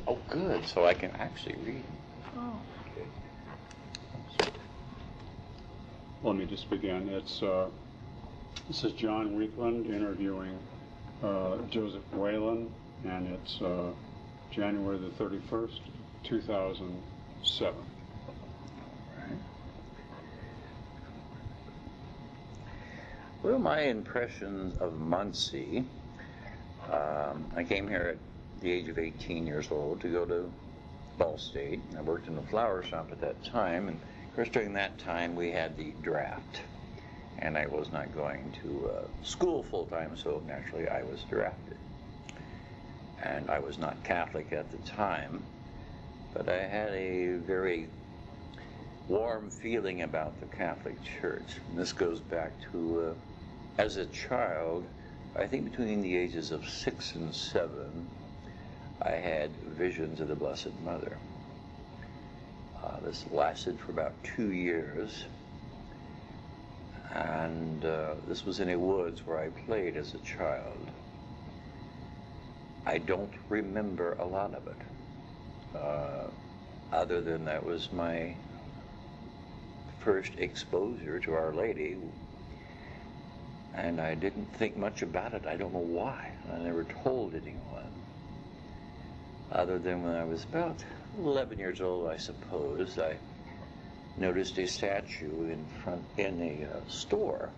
Oh, good. So I can actually read. Oh. Okay. Let me just begin. This is John Weekland interviewing Josef Whalen, and it's January the 31st, 2007. Well, my impressions of Muncie, I came here at the age of 18 years old to go to Ball State. I worked in the flower shop at that time, and of course during that time we had the draft. And I was not going to school full-time, so naturally I was drafted. And I was not Catholic at the time, but I had a very warm feeling about the Catholic Church. And this goes back to, as a child, I think between the ages of 6 and 7, I had visions of the Blessed Mother. This lasted for about 2 years. And this was in a woods where I played as a child. I don't remember a lot of it, other than that was my first exposure to Our Lady, and I didn't think much about it. I don't know why. I never told anyone, other than when I was about 11 years old, I suppose. I noticed a statue in a store.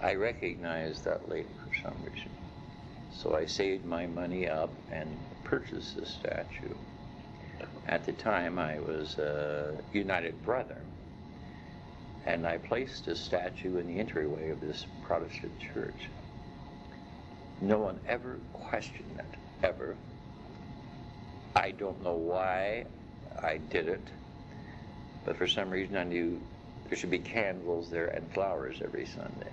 I recognized that lady for some reason. So I saved my money up and purchased the statue. At the time I was a United Brother, and I placed a statue in the entryway of this Protestant church. No one ever questioned it, ever. I don't know why I did it, but for some reason I knew there should be candles there and flowers every Sunday.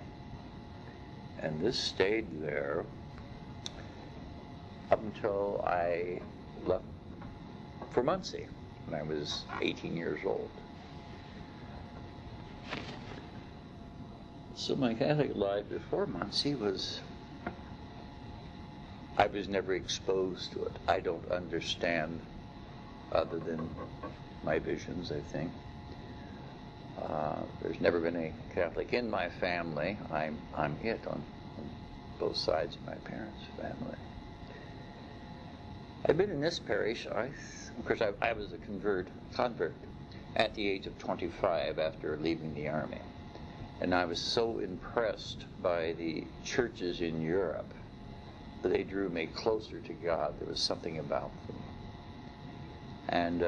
And this stayed there up until I left for Muncie when I was 18 years old. So my Catholic life before Muncie was, I was never exposed to it. I don't understand, other than my visions, I think. There's never been a Catholic in my family. I'm it on both sides of my parents' family. I've been in this parish, of course I was a convert at the age of 25 after leaving the army. And I was so impressed by the churches in Europe that they drew me closer to God. There was something about them. And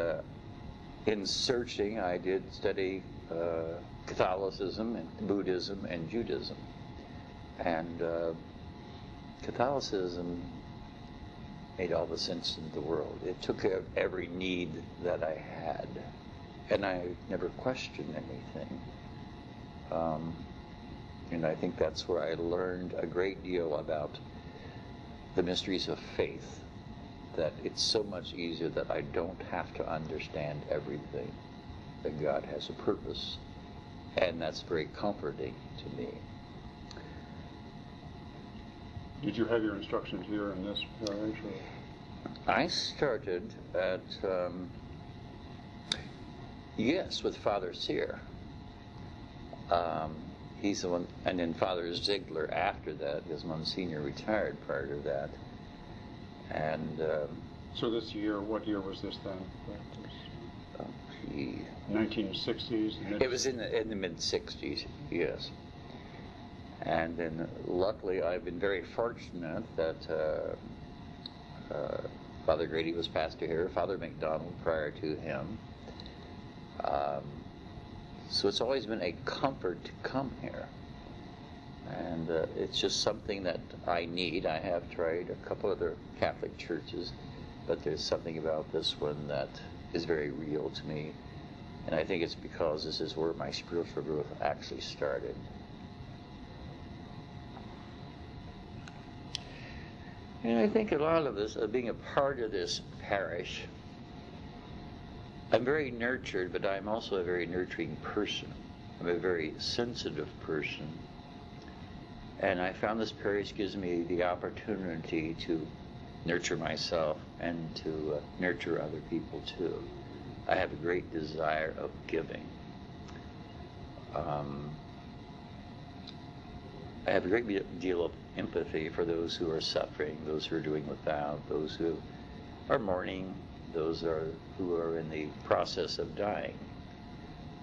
in searching, I did study Catholicism and Buddhism and Judaism. And Catholicism made all the sense in the world. It took care of every need that I had, and I never questioned anything. And I think that's where I learned a great deal about the mysteries of faith, that it's so much easier that I don't have to understand everything, that God has a purpose, and that's very comforting to me. Did you have your instructions here in this parish? I started at, yes, with Father Sear. He's the one, and then Father Ziegler after that, because Monsignor retired prior to that. And so this year, what year was this then? 1960s? It was in the mid-60s, yes. And then luckily I've been very fortunate that Father Grady was pastor here, Father McDonald prior to him. So it's always been a comfort to come here. And it's just something that I need. I have tried a couple other Catholic churches, but there's something about this one that is very real to me. And I think it's because this is where my spiritual growth actually started. And I think a lot of this, being a part of this parish, I'm very nurtured, but I'm also a very nurturing person. I'm a very sensitive person. And I found this parish gives me the opportunity to nurture myself and to nurture other people too. I have a great desire of giving. I have a great deal of empathy for those who are suffering, those who are doing without, those who are mourning, those who are in the process of dying.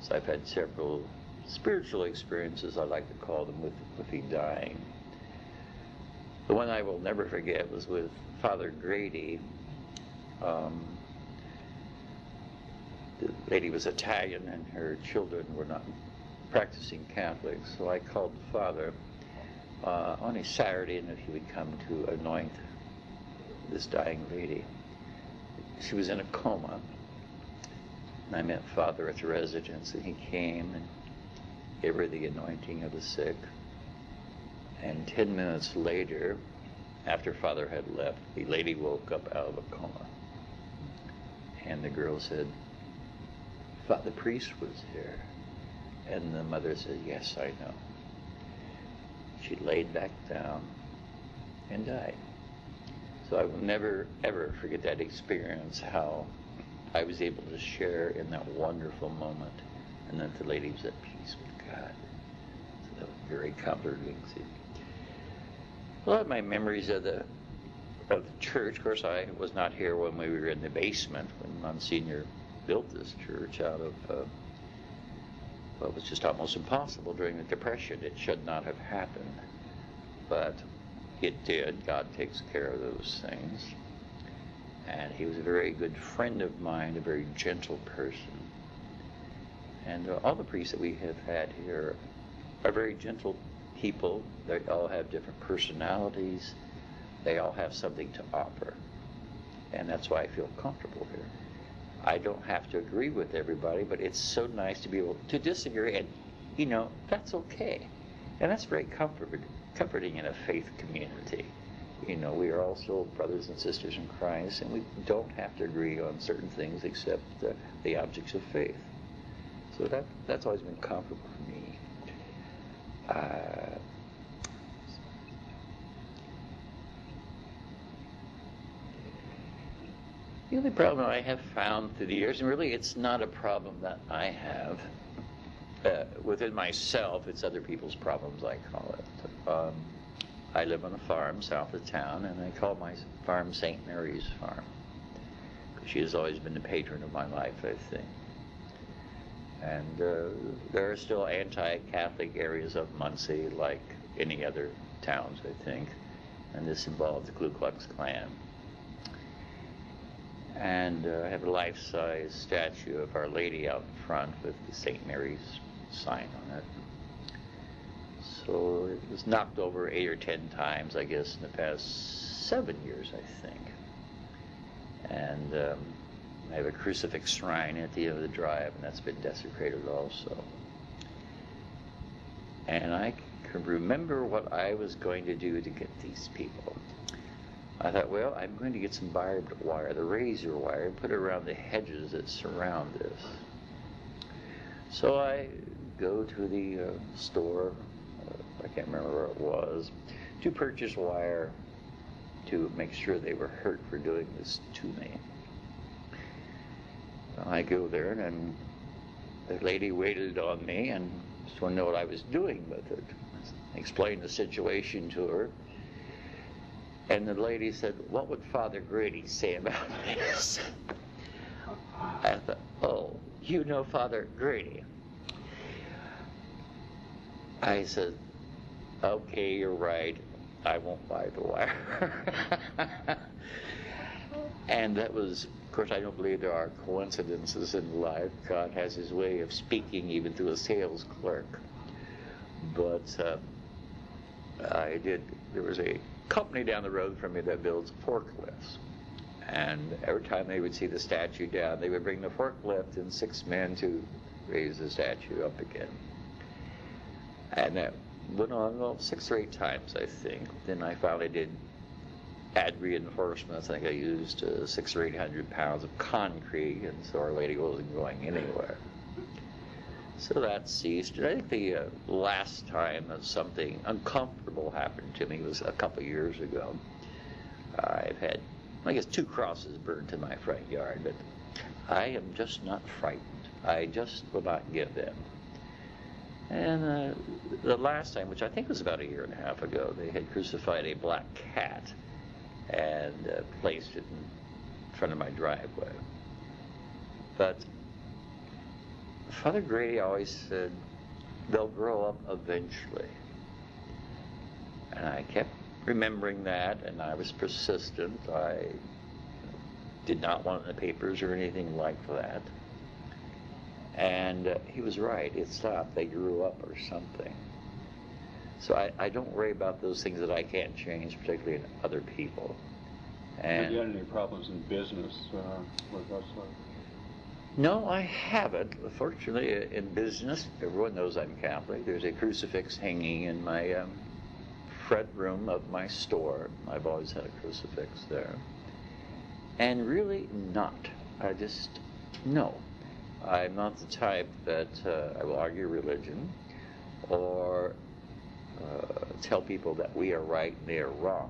So I've had several spiritual experiences, I like to call them, with the dying. The one I will never forget was with Father Grady. The lady was Italian and her children were not practicing Catholics, so I called the father on a Saturday, and if he would come to anoint this dying lady. She was in a coma, and I met Father at the residence, and he came and gave her the anointing of the sick. And 10 minutes later, after Father had left, the lady woke up out of a coma. And the girl said, "Thought the priest was here." And the mother said, "Yes, I know." She laid back down and died. So I will never, ever forget that experience, how I was able to share in that wonderful moment, and that the lady was at peace with God. So that was very comforting. See, a lot of my memories of the church, of course, I was not here when we were in the basement, when Monsignor built this church out of, well, it was just almost impossible during the Depression. It should not have happened, but it did. God takes care of those things. And he was a very good friend of mine, a very gentle person. And all the priests that we have had here are very gentle people. They all have different personalities. They all have something to offer. And that's why I feel comfortable here. I don't have to agree with everybody, but it's so nice to be able to disagree, and, you know, that's okay. And that's very comforting in a faith community. You know, we are all still brothers and sisters in Christ, and we don't have to agree on certain things except the objects of faith. So that's always been comfortable for me. The only problem I have found through the years, and really it's not a problem that I have within myself, it's other people's problems, I call it. I live on a farm south of town, and I call my farm St. Mary's Farm, because she has always been the patron of my life, I think. And there are still anti-Catholic areas of Muncie, like any other towns, I think, and this involves the Ku Klux Klan. And I have a life-size statue of Our Lady out in front with the St. Mary's sign on it. So it was knocked over 8 or 10 times, I guess, in the past 7 years, I think. And I have a crucifix shrine at the end of the drive, and that's been desecrated also. And I can remember what I was going to do to get these people. I thought, well, I'm going to get some barbed wire, the razor wire, and put it around the hedges that surround this. So I go to the store, I can't remember where it was, to purchase wire to make sure they were hurt for doing this to me. I go there, and the lady waited on me and just wanted to know what I was doing with it. I explained the situation to her. And the lady said, "What would Father Grady say about this?" I thought, "Oh, you know Father Grady?" I said, "Okay, you're right. I won't buy the wire." And that was, of course, I don't believe there are coincidences in life. God has his way of speaking even through a sales clerk. But there was a company down the road from me that builds forklifts, and every time they would see the statue down, they would bring the forklift and 6 men to raise the statue up again. And that went on, well, 6 or 8 times, I think. Then I finally did add reinforcements. I think I used 600 or 800 pounds of concrete, and so Our Lady wasn't going anywhere. So that ceased. And I think the last time that something uncomfortable happened to me was a couple years ago. I've had, I guess, 2 crosses burned to my front yard, but I am just not frightened. I just will not give in. And the last time, which I think was about 1.5 years ago, they had crucified a black cat and placed it in front of my driveway. But Father Grady always said, they'll grow up eventually. And I kept remembering that, and I was persistent. I did not want it in the papers or anything like that. And he was right. It stopped. They grew up or something. So I don't worry about those things that I can't change, particularly in other people. And have you had any problems in business with that sort? No, I haven't. Fortunately, in business, everyone knows I'm Catholic. There's a crucifix hanging in my front room of my store. I've always had a crucifix there. And really not. No. I'm not the type that I will argue religion or tell people that we are right and they are wrong.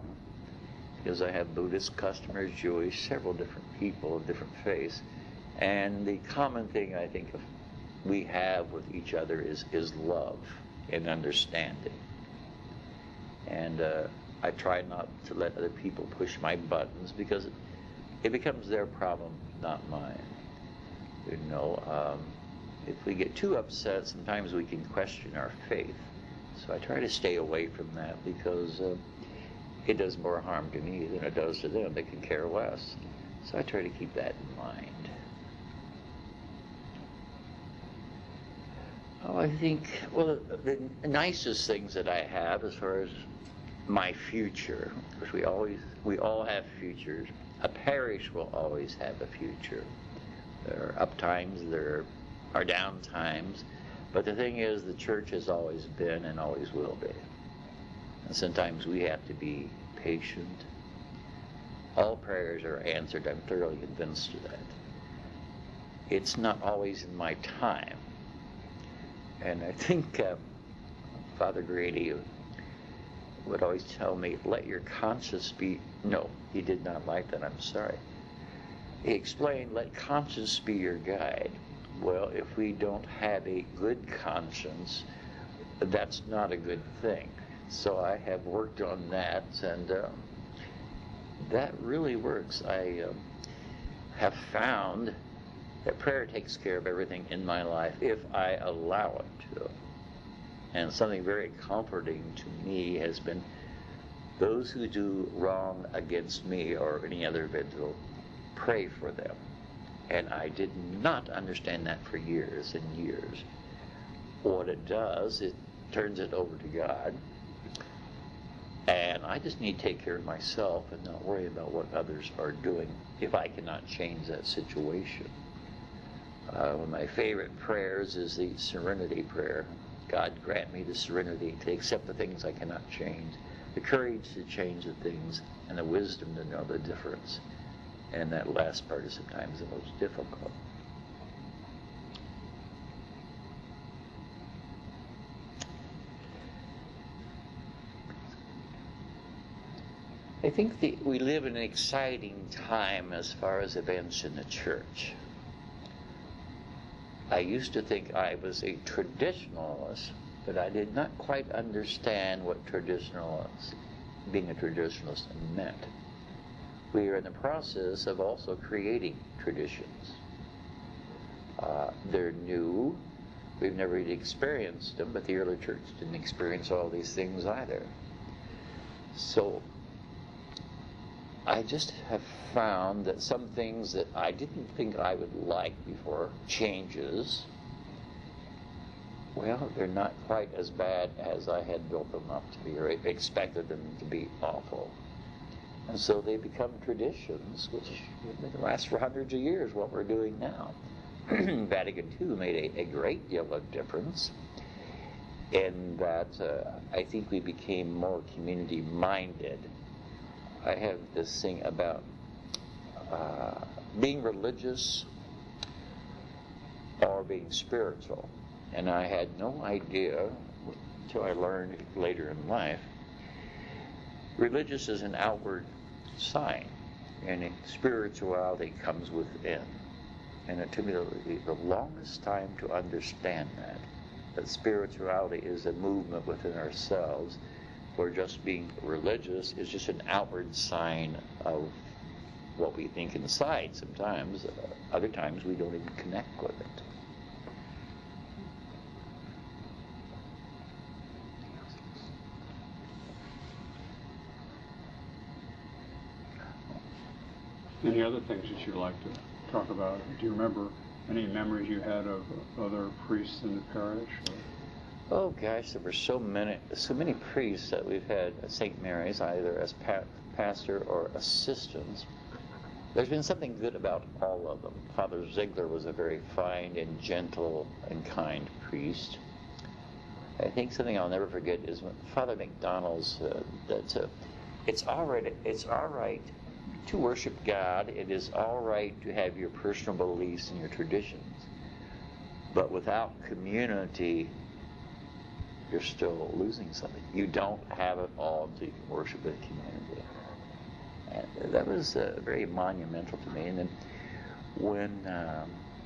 Because I have Buddhist customers, Jewish, several different people of different faiths. And the common thing I think we have with each other is love and understanding. And I try not to let other people push my buttons because it becomes their problem, not mine. You know, if we get too upset, sometimes we can question our faith. So I try to stay away from that because it does more harm to me than it does to them. They can care less. So I try to keep that in mind. Oh, I think, well, the nicest things that I have as far as my future, because we all have futures. A parish will always have a future. There are up times, there are down times, but the thing is the church has always been and always will be. And sometimes we have to be patient. All prayers are answered, I'm thoroughly convinced of that. It's not always in my time. And I think Father Grady would always tell me, let your conscience be, no, he did not like that, I'm sorry. He explained, let conscience be your guide. Well, if we don't have a good conscience, that's not a good thing. So I have worked on that, and that really works. I have found that prayer takes care of everything in my life if I allow it to. And something very comforting to me has been those who do wrong against me or any other individual, pray for them. And I did not understand that for years and years. What it does, it turns it over to God. And I just need to take care of myself and not worry about what others are doing if I cannot change that situation. One of my favorite prayers is the serenity prayer. God grant me the serenity to accept the things I cannot change, the courage to change the things, and the wisdom to know the difference. And that last part is sometimes the most difficult. I think we live in an exciting time as far as events in the church. I used to think I was a traditionalist, but I did not quite understand what being a traditionalist meant. We are in the process of also creating traditions. They're new. We've never really experienced them, but the early church didn't experience all these things either. So I just have found that some things that I didn't think I would like before, changes, well, they're not quite as bad as I had built them up to be or expected them to be awful. And so they become traditions, which last for hundreds of years, what we're doing now. Vatican II made a great deal of difference in that I think we became more community-minded. I have this thing about being religious or being spiritual. And I had no idea until I learned later in life. Religious is an outward sign. And spirituality comes within. And it took me the longest time to understand that spirituality is a movement within ourselves, where just being religious is just an outward sign of what we think inside sometimes. Other times we don't even connect with it. Any other things that you'd like to talk about? Do you remember any memories you had of other priests in the parish? Oh gosh, there were so many priests that we've had at St. Mary's, either as pastor or assistants. There's been something good about all of them. Father Ziegler was a very fine and gentle and kind priest. I think something I'll never forget is when Father McDonald's that it's all right to worship God. It is all right to have your personal beliefs and your traditions, but without community, you're still losing something. You don't have it all until you can worship with community. And that was very monumental to me. And then when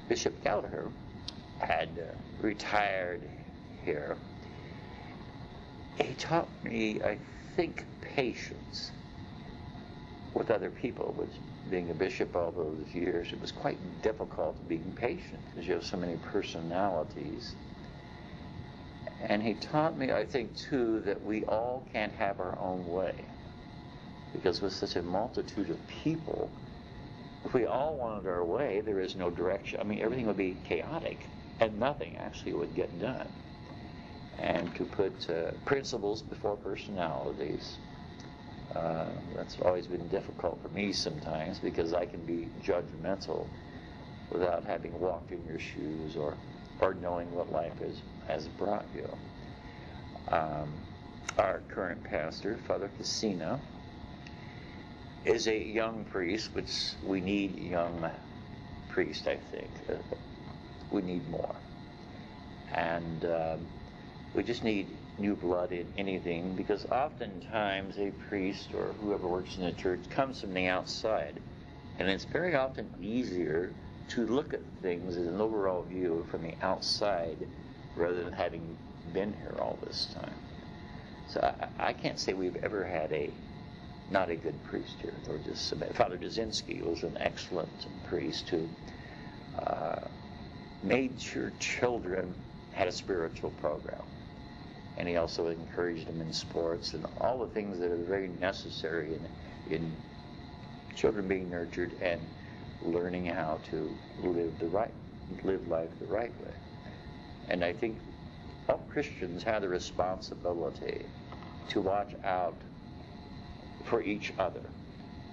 Bishop Gallagher had retired here, he taught me, I think, patience with other people. Which, being a bishop all those years, it was quite difficult being patient because you have so many personalities. And he taught me, I think, too, that we all can't have our own way. Because with such a multitude of people, if we all wanted our way, there is no direction. I mean, everything would be chaotic, and nothing actually would get done. And to put principles before personalities, that's always been difficult for me sometimes, because I can be judgmental without having walked in your shoes or knowing what life has brought you. Our current pastor, Father Casina, is a young priest, which we need young priests, I think. We need more. And we just need new blood in anything, because oftentimes a priest or whoever works in the church comes from the outside, and it's very often easier to look at things as an overall view from the outside rather than having been here all this time. So I can't say we've ever had not a good priest here. Or just Father Jasinski was an excellent priest who made sure children had a spiritual program. And he also encouraged them in sports and all the things that are very necessary in children being nurtured and learning how to live life the right way. And I think all Christians have the responsibility to watch out for each other,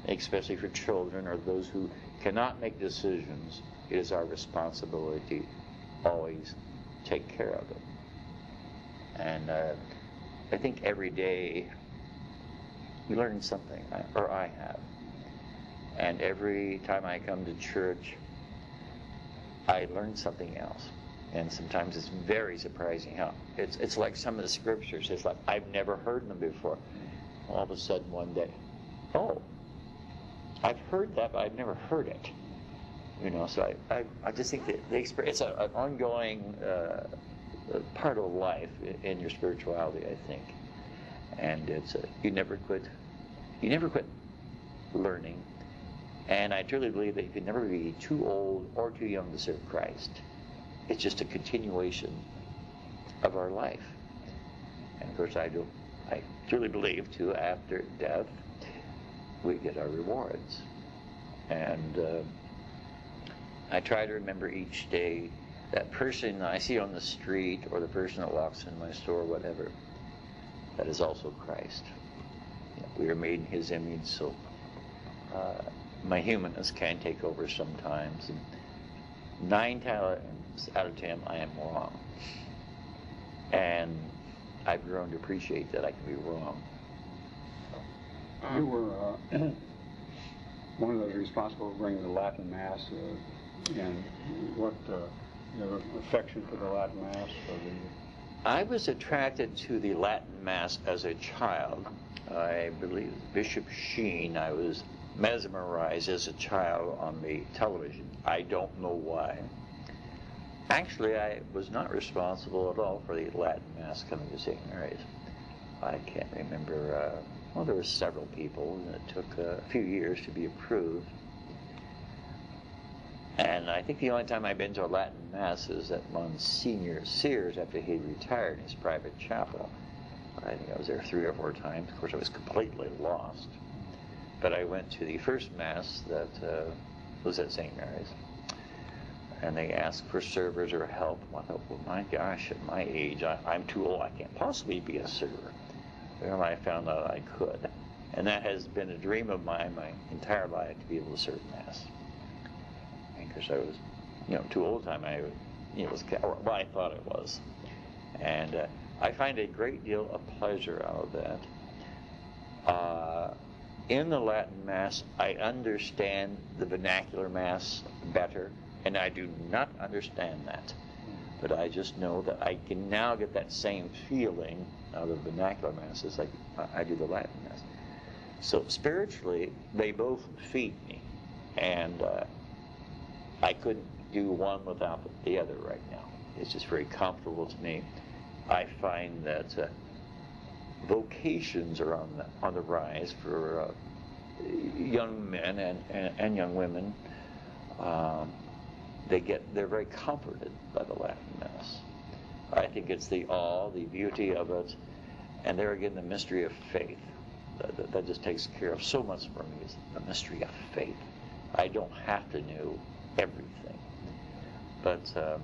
especially for children or those who cannot make decisions. It is our responsibility always take care of them. And I think every day we learn something, or I have. And every time I come to church, I learn something else. And sometimes it's very surprising how it's like some of the scriptures. It's like I've never heard them before. All of a sudden one day, oh, I've heard that, but I've never heard it. You know, so I just think that the experience, it's an ongoing part of life in your spirituality, I think. And it's you never quit learning. And I truly believe that you can never be too old or too young to serve Christ. It's just a continuation of our life. And of course I truly believe too, after death we get our rewards. And I try to remember each day that person I see on the street, or the person that walks in my store, whatever, that is also Christ. We are made in His image, so my humanness can take over sometimes. And 9 times out of 10, I am wrong. And I've grown to appreciate that I can be wrong. You were one of those responsible for bringing the Latin Mass, and what affection for the Latin Mass, for I was attracted to the Latin Mass as a child. I believe Bishop Sheen, I was mesmerized as a child on the television. I don't know why. Actually, I was not responsible at all for the Latin Mass coming to St. Mary's. I can't remember, well, there were several people, and it took a few years to be approved. And I think the only time I've been to a Latin Mass is at Monsignor Sears after he retired in his private chapel. I think I was there 3 or 4 times. Of course, I was completely lost. But I went to the first Mass that was at St. Mary's. And they asked for servers or help. I thought, well, my gosh, at my age, I'm too old. I can't possibly be a server. And I found out I could. And that has been a dream of mine my entire life, to be able to serve Mass. Because I was, too old time. Well, I thought it was. And I find a great deal of pleasure out of that. In the Latin Mass, I understand the vernacular Mass better, and I do not understand that. But I just know that I can now get that same feeling out of vernacular Mass as I do the Latin Mass. So spiritually, they both feed me. And I couldn't do one without the other right now. It's just very comfortable to me. I find that vocations are on the rise for young men and young women. They're very comforted by the Latin Mass. I think it's the awe, the beauty of it, and there again the mystery of faith. That just takes care of so much for me, is the mystery of faith. I don't have to know everything, but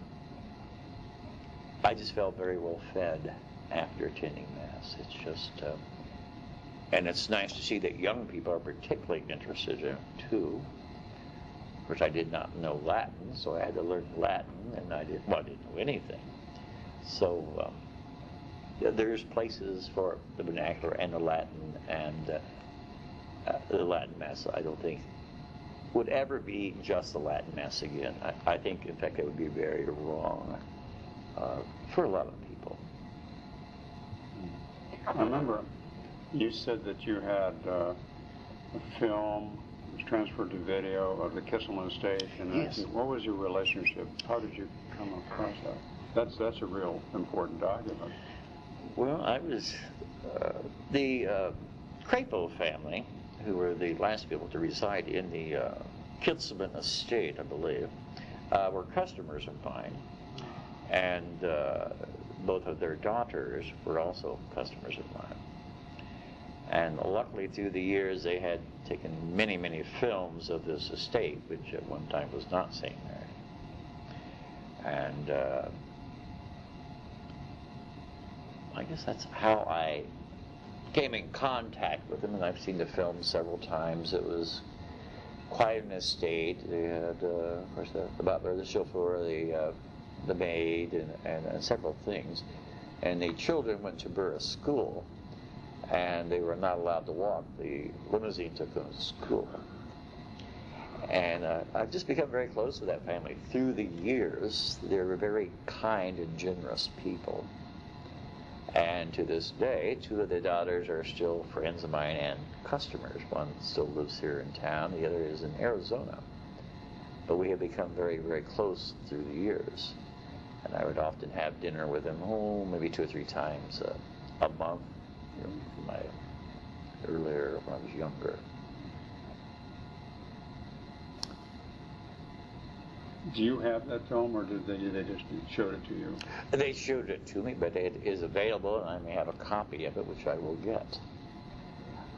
I just felt very well fed after attending Mass. It's just, and it's nice to see that young people are particularly interested in it too. Of course, I did not know Latin, so I had to learn Latin, and I didn't know anything. So there's places for the vernacular and the Latin, and the Latin Mass, I don't think, would ever be just the Latin Mass again. I think, in fact, it would be very wrong for a lot of people. I remember you said that you had a film was transferred to video of the Kisselman estate, and yes. What was your relationship? How did you come across that? That's a real important document. Well, I was the Crapo family, who were the last people to reside in the Kisselman estate, I believe, were customers of mine, and both of their daughters were also customers of mine. And luckily, through the years, they had taken many, many films of this estate, which at one time was not St. Mary. And I guess that's how I came in contact with them, and I've seen the film several times. It was quite an estate. They had, of course, the butler, the chauffeur, the maid, and several things. And the children went to Burris School, and they were not allowed to walk. The limousine took them to school. And I've just become very close with that family through the years. They were very kind and generous people. And to this day, 2 of the daughters are still friends of mine and customers. One still lives here in town, the other is in Arizona. But we have become very, very close through the years. And I would often have dinner with them, maybe 2 or 3 times a month, earlier when I was younger. Do you have that film, or did they just showed it to you? They showed it to me, but it is available, and I may have a copy of it, which I will get.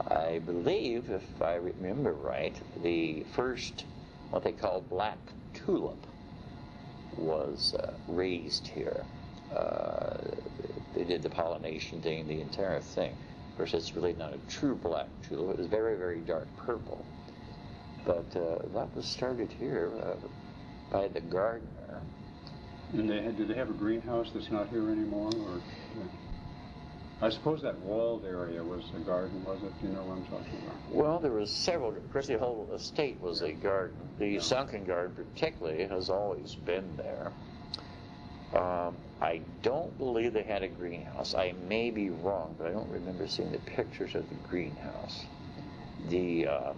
I believe, if I remember right, the first, what they call black tulip, was raised here. They did the pollination thing, the entire thing. Of course, it's really not a true black tulip. It was very, very dark purple. But that was started here by the gardener. And did they have a greenhouse that's not here anymore? Or I suppose that walled area was a garden, was it? Do you know what I'm talking about? Well, there was several. Of course, the whole estate was a garden. The sunken garden particularly has always been there. I don't believe they had a greenhouse. I may be wrong, but I don't remember seeing the pictures of the greenhouse. There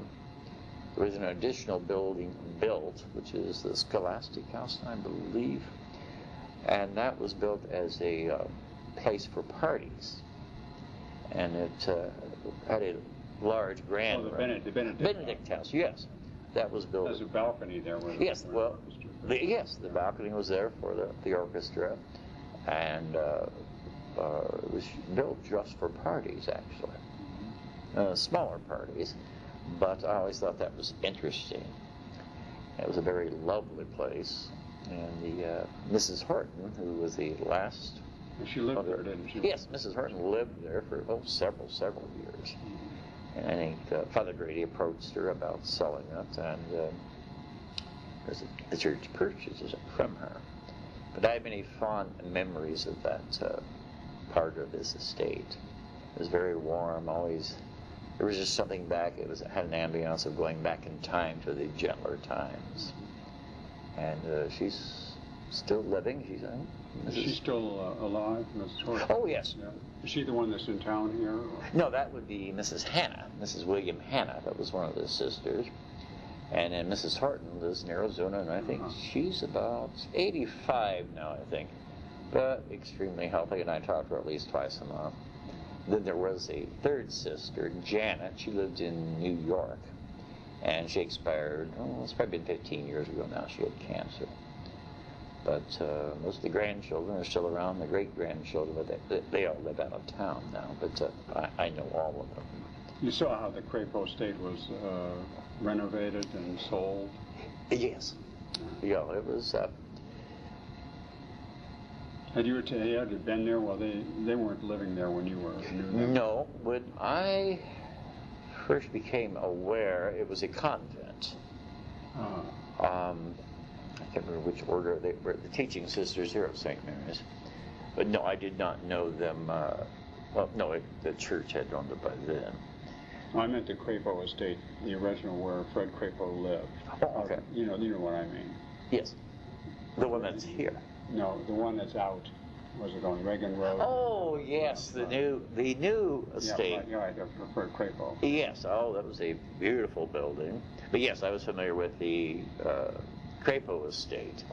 was an additional building built, which is the Scholastic House, I believe, and that was built as a place for parties. And it had a large grand room. The Benedict House, yes. That was built. There's a balcony there. Yes, well, the balcony was there for the orchestra, and it was built just for parties, actually. Smaller parties, but I always thought that was interesting. It was a very lovely place, and the Mrs. Horton, who was the last... She lived there, didn't she? Yes, Mrs. Horton lived there for several years. And I think Father Grady approached her about selling it, and the church purchased it from her. But I have many fond memories of that part of this estate. It was very warm, always. There was just something back. It had an ambiance of going back in time to the gentler times. And she's still living. Is she still alive, Mrs. Horton? Oh, yes. Yeah. Is she the one that's in town here? Or? No, that would be Mrs. Hannah, Mrs. William Hannah. That was one of the sisters. And then Mrs. Horton lives in Arizona, and I think she's about 85 now, I think. But extremely healthy, and I talk to her at least twice a month. Then there was a third sister, Janet. She lived in New York, and she expired, it's probably been 15 years ago now. She had cancer. But most of the grandchildren are still around, the great-grandchildren, but they all live out of town now, but I know all of them. You saw how the Crapo estate was renovated and sold? Yes. Yeah, it was... Had you been there? Well, they weren't living there when you were new then. No. When I first became aware, it was a convent. I can't remember which order they were, the teaching sisters here at St. Mary's. But no, I did not know them. The church had owned it by then. I meant the Crapo estate, the original where Fred Crapo lived. Oh, okay. You know what I mean. Yes. The one that's here. No, the one that's out. Was it on Reagan Road? Oh, yes, the new estate. Yeah, right, Fred Crapo. Yes, that was a beautiful building. But yes, I was familiar with the Crapo estate,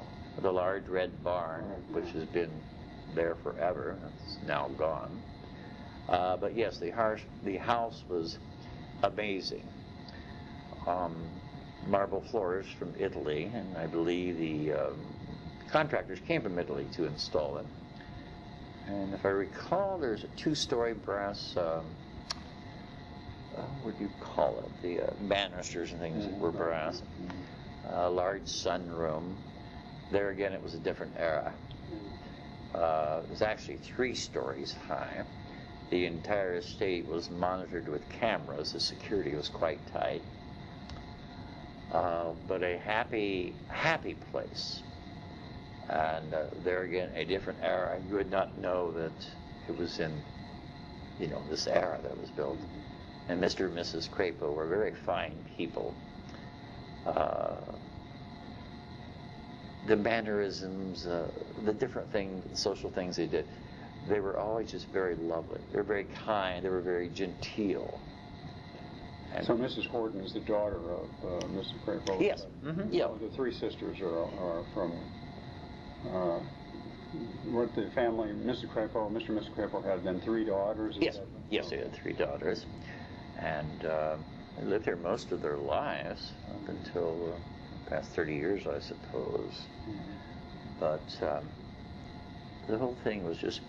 the large red barn, which has been there forever. It's now gone. But yes, the house was amazing. Marble floors from Italy, and I believe the contractors came from Italy to install it. And if I recall, there's a two-story brass, what do you call it? The banisters and things were brass. A large sunroom. There again, it was a different era. It was actually 3 stories high. The entire estate was monitored with cameras. The security was quite tight. But a happy place. And there again, a different era. You would not know that it was in, this era that was built. And Mr. and Mrs. Crapo were very fine people. The mannerisms, the different things, the social things they did, they were always just very lovely. They were very kind. They were very genteel. And so Mrs. Horton is the daughter of Mrs. Crapo? Yes. Mm-hmm. Yeah. The 3 sisters are from... what the family, Mr. and Mrs. Crapo had then 3 daughters? Yes, they had 3 daughters. And they lived here most of their lives, up until the past 30 years, I suppose. Mm-hmm. But the whole thing was just,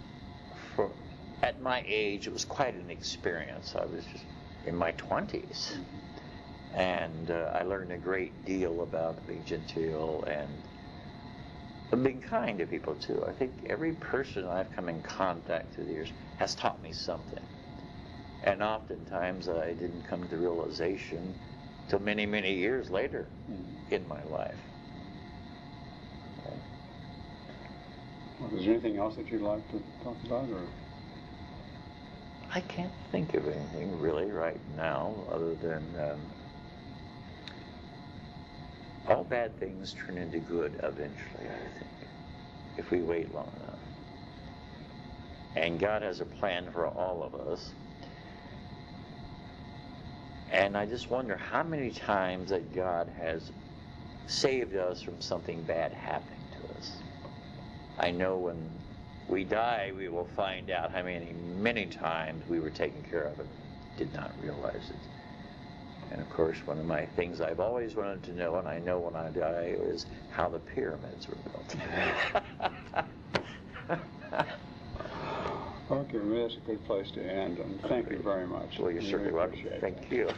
at my age, it was quite an experience. I was just in my 20s. Mm-hmm. And I learned a great deal about being genteel and being kind to people, too. I think every person I've come in contact through the years has taught me something. And oftentimes I didn't come to the realization till many, many years later in my life. Well, is there anything else that you'd like to talk about? Or? I can't think of anything really right now other than all bad things turn into good eventually, I think. if we wait long enough. And God has a plan for all of us. And I just wonder how many times that God has saved us from something bad happening to us. I know when we die, we will find out how many times we were taken care of and did not realize it. And of course, one of my things I've always wanted to know, and I know when I die, is how the pyramids were built. Okay, well, that's a good place to end, and thank you very much. Well, you're certainly welcome. Thank you.